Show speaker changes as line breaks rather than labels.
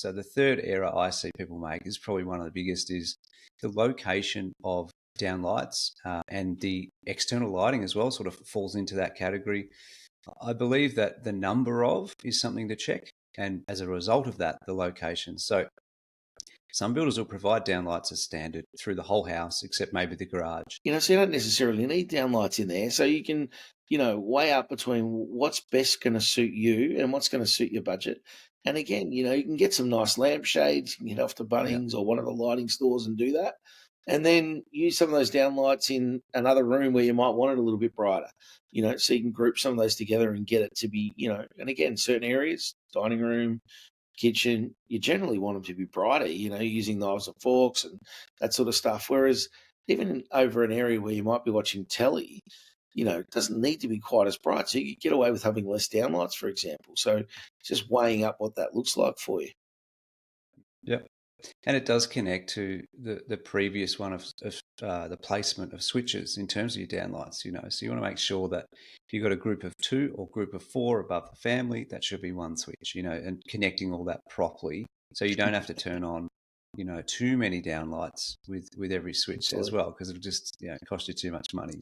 So the third error I see people make is probably one of the biggest is the location of downlights and the external lighting as well sort of falls into that category. I believe that the number of is something to check, and as a result of that, the location. So some builders will provide downlights as standard through the whole house, except maybe the garage.
So you don't necessarily need downlights in there. So you can, weigh up between what's best going to suit you and what's going to suit your budget. And again, you can get some nice lampshades, you can head off to
Yeah,
Bunnings or one of the lighting stores and do that. And then use some of those downlights in another room where you might want it a little bit brighter, so you can group some of those together and get it to be, and again, certain areas, dining room, kitchen, you generally want them to be brighter, using knives and forks and that sort of stuff. Whereas even over an area where you might be watching telly, it doesn't need to be quite as bright. So you get away with having less downlights, for example. So just weighing up what that looks like for you.
yeah. And it does connect to the previous one of the placement of switches in terms of your downlights, So you want to make sure that if you've got a group of 2 or group of 4 above the family, that should be one switch, and connecting all that properly. So you don't have to turn on, too many downlights with every switch as
Absolutely.
well, because it'll just, cost you too much money.